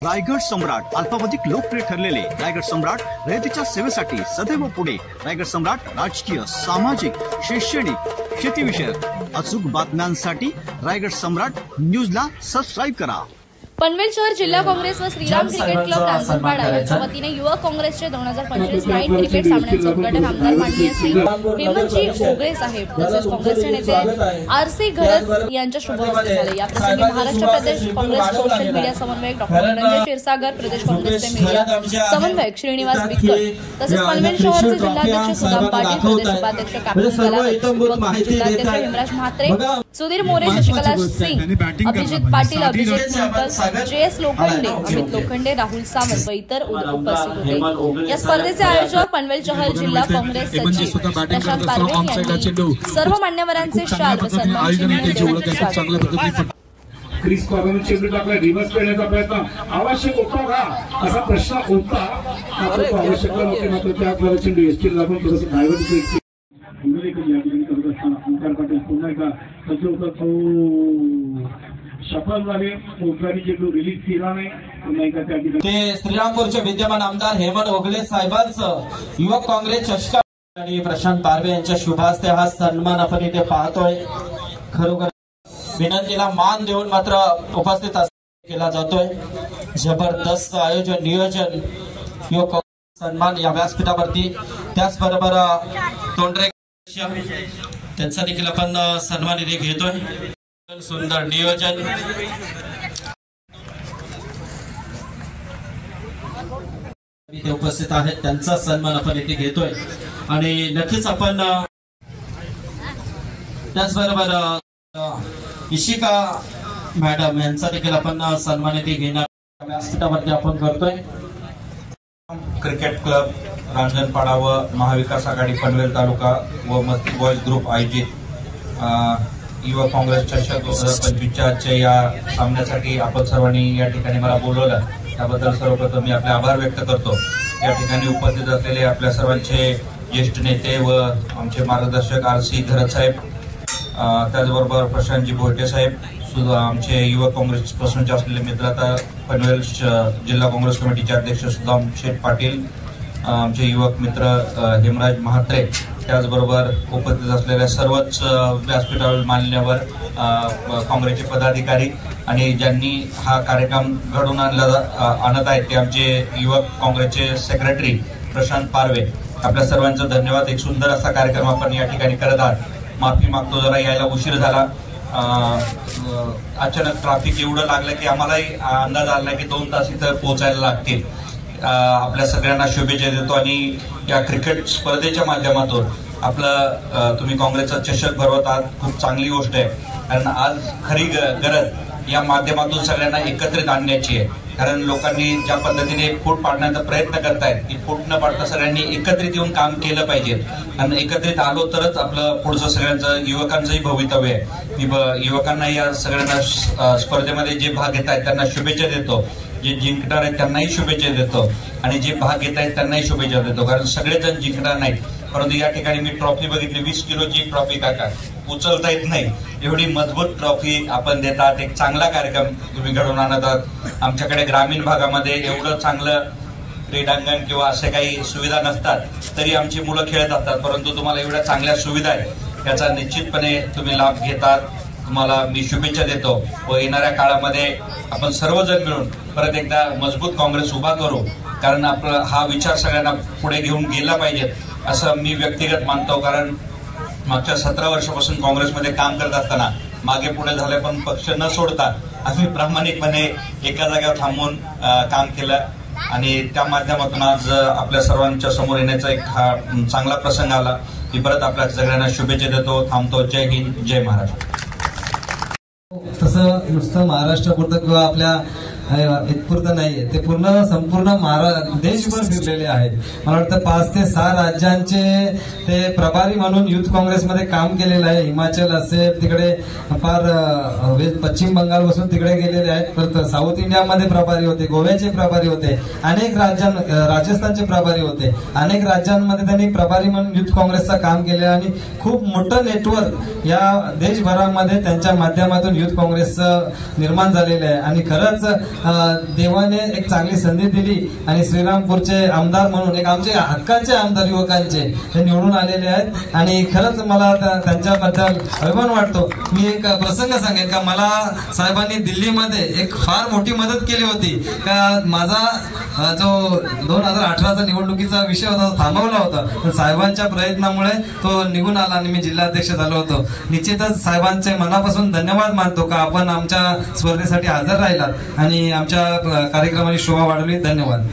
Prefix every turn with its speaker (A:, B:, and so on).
A: रायगड सम्राट अल्पावधीत लोकप्रिय ठरलेले रायगड सम्राट रयतेच्या सेवेसाठी सदैव पुढे। रायगड सम्राट राजकीय, सामाजिक, शैक्षणिक, शेतीविषयक अचूक बातम्यांसाठी रायगड सम्राट न्यूजला सबस्क्राइब करा।
B: पनवेल शहर जिल्हा काँग्रेस व श्रीराम क्रिकेट क्लब रांजणपाडा यांच्या वतीने युवक काँग्रेसचे 2025 नाईट क्रिकेट सामन्याचे उद्घाटन आमदार माननीय श्री हेमंतजी ओगळे साहेब तसेच काँग्रेसचे नेते आरसी घरत यांच्या शुभ हस्ते झाले। या प्रसंगी महाराष्ट्र प्रदेश काँग्रेस सोशल मीडिया समन्वयक डॉक्टर रंजन क्षीरसागर, प्रदेश काँग्रेसचे मीडिया समन्वयक श्रीनिवास बिटकर तसेच पनवेल शहरचे जिल्हाध्यक्ष सुदाम पाटील, प्रदेश उपाध्यक्ष कॅप्टन कलावत, जिल्हाध्यक्ष हेमराज म्हात्रे, सुधीर मोरे, शशिकला सिंग, अभिजित पाटील, अभिजित जेएस लोखंडे, अमित लोखंडे, राहुल सावंत व इतर उपस्थित होते। या स्पर्धेचे आयोजक पनवेल शहर जिल्हा काँग्रेस सचिव प्रशांत पारवे यांनी सर्व मान्यवरांचे शाल व सन्मान
C: क्रिस कॉर्नर चेंडू टाकला, रिव्हर्स करण्याचा प्रयत्न आवश्यक होता का असा प्रश्न होता, आवश्यक नव्हते मात्र त्या चेंडू एसटी लागून थोडंसं डायव्हर्ट केलं। ओंकार पाटील पुन्हा एकदा सचिव सफल झाले, ओंकारने चेंडू रिलीज केला नाही, पुन्हा एकदा त्या ठिकाणी
D: ते श्रीरामपूरचे विद्यमान आमदार हेमंत ओगळे साहेबांचं युवक काँग्रेस चषक आणि प्रशांत पारवे यांच्या शुभ हस्ते हा सन्मान आपण इथे पाहतोय। खरोखर विनंतीला मान देऊन मात्र उपस्थित केला जातोय। जबरदस्त आयोजन नियोजन युवक सन्मान या व्यासपीठावरती, त्याचबरोबर तोंडरे त्यांचा देखील आपण सन्मान इथे घेतोय। सुंदर नियोजन इथे उपस्थित आहेत, त्यांचा सन्मान आपण इथे घेतोय आणि नक्कीच आपण त्याचबरोबर इशिका मॅडम यांचा देखील आपण सन्मान इथे घेणार व्यासपीठावरती आपण करतोय।
E: क्रिकेट क्लब रांजणपाडा व महाविकास आघाडी पनवेल तालुका व मस्ती बॉयज ग्रुप आयोजित युवक काँग्रेस चषक 2025च्या या सामन्यासाठी आपण सर्वांनी या ठिकाणी मला बोलवलं, त्याबद्दल सर्वप्रथम मी आपले आभार व्यक्त करतो। या ठिकाणी उपस्थित असलेले आपल्या सर्वांचे ज्येष्ठ नेते व आमचे मार्गदर्शक आरसी घरत साहेब, त्याचबरोबर प्रशांतजी भोटे साहेब, आमचे युवक काँग्रेस पासूनचे असलेले मित्र आता पनवेल जिल्हा काँग्रेस कमिटीचे अध्यक्ष सुदाम पाटील, आमचे युवक मित्र हेमराज म्हात्रे, त्याचबरोबर उपस्थित असलेल्या सर्वच व्यासपीठावर मान्यवर काँग्रेसचे पदाधिकारी आणि ज्यांनी हा कार्यक्रम घडवून आणत आहेत ते आमचे युवक काँग्रेसचे सेक्रेटरी प्रशांत पारवे, आपल्या सर्वांचं धन्यवाद। एक सुंदर असा कार्यक्रम आपण या ठिकाणी करत आहात। माफी मागतो, जरा यायला उशीर झाला, अचानक ट्रॅफिक एवढं लागलं की आम्हालाही अंदाज आला की 2 तास इथं पोहोचायला लागतील। आपल्या सगळ्यांना शुभेच्छा देतो आणि या क्रिकेट स्पर्धेच्या माध्यमातून आपलं तुम्ही काँग्रेसचा चषक भरवत आहात, खूप चांगली गोष्ट आहे। कारण आज खरी गरज या माध्यमातून सगळ्यांना एकत्रित आणण्याची आहे, कारण लोकांनी ज्या पद्धतीने फूट पाडण्याचा प्रयत्न करतायत ती फूट न पाडता सगळ्यांनी एकत्रित येऊन काम केलं पाहिजे आणि एकत्रित आलो तरच आपलं पुढचं सगळ्यांचं युवकांचंही भवितव्य आहे। मी युवकांना या सगळ्यांना स्पर्धेमध्ये जे भाग घेत आहेत त्यांना शुभेच्छा देतो, जे जिंकणार आहेत त्यांनाही शुभेच्छा देतो आणि जे भाग घेत आहेत त्यांनाही शुभेच्छा देतो, कारण सगळेजण जिंकणार नाहीत। परंतु या ठिकाणी मी ट्रॉफी बघितली, 20 किलोची ट्रॉफी काका उचलता येत नाही, एवढी मजबूत ट्रॉफी आपण देतात। एक चांगला कार्यक्रम तुम्ही घडवून आणत आहात। आमच्याकडे ग्रामीण भागामध्ये एवढं चांगलं क्रीडांगण किंवा असे काही सुविधा नसतात, तरी आमची मुलं खेळत असतात, परंतु तुम्हाला एवढ्या चांगल्या सुविधा आहेत त्याचा निश्चितपणे तुम्ही लाभ घेतात। तुम्हाला मी शुभेच्छा देतो व येणाऱ्या काळामध्ये आपण सर्वजण मिळून परत एकदा मजबूत काँग्रेस उभा करू, कारण आपला हा विचार सगळ्यांना पुढे घेऊन गेला पाहिजे असं मी व्यक्तिगत मानतो। कारण मागच्या 17 वर्षापासून काँग्रेसमध्ये काम करत असताना मागे पुढे झाले पण पक्ष न सोडता आम्ही प्रामाणिकपणे एका जागेवर थांबून काम केलं आणि त्या माध्यमातून आज आपल्या सर्वांच्या समोर येण्याचा एक हा चांगला प्रसंग आला। मी परत आपल्या सगळ्यांना शुभेच्छा देतो, थांबतो। जय हिंद, जय महाराष्ट्र।
D: तसं नुसतं महाराष्ट्रापुरतं किंवा आपल्या इथपुरतं नाहीये, ते पूर्ण संपूर्ण देशभर फिरलेले आहेत। मला वाटतं 5 ते 6 राज्यांचे ते प्रभारी म्हणून युथ काँग्रेसमध्ये काम केलेलं आहे। हिमाचल असेल, तिकडे फार पश्चिम बंगाल पासून तिकडे गेलेले आहेत, परत साऊथ इंडियामध्ये प्रभारी होते, गोव्याचे प्रभारी होते, अनेक राजस्थानचे प्रभारी होते, अनेक राज्यांमध्ये त्यांनी प्रभारी म्हणून युथ काँग्रेसचं काम केलं आणि खूप मोठं नेटवर्क या देशभरामध्ये त्यांच्या माध्यमातून युथ काँग्रेसचं निर्माण झालेलं आहे। आणि खरंच देवाने एक चांगली संधी दिली आणि श्रीरामपूरचे आमदार म्हणून एक आमचे हक्काचे आमदार युवकांचे ते निवडून आलेले आहेत आणि खरंच मला त्यांच्याबद्दल अभिमान वाटतो. मी एक प्रसंग सांगेन का मला साहेबांनी दिल्लीमध्ये एक फार मोठी मदत केली होती का माझा जो 2018चा निवडणुकीचा विषय होता थांबवला होता, पण साहेबांच्या प्रयत्नामुळे तो निघून आला आणि मी जिल्हाध्यक्ष झालो होतो. निश्चितच साहेबांचे मनापासून धन्यवाद मानतो का आपण आमच्या स्पर्धेसाठी हजर राहिलात आणि आमच्या कार्यक्रमाची शोभा वाढवली. धन्यवाद.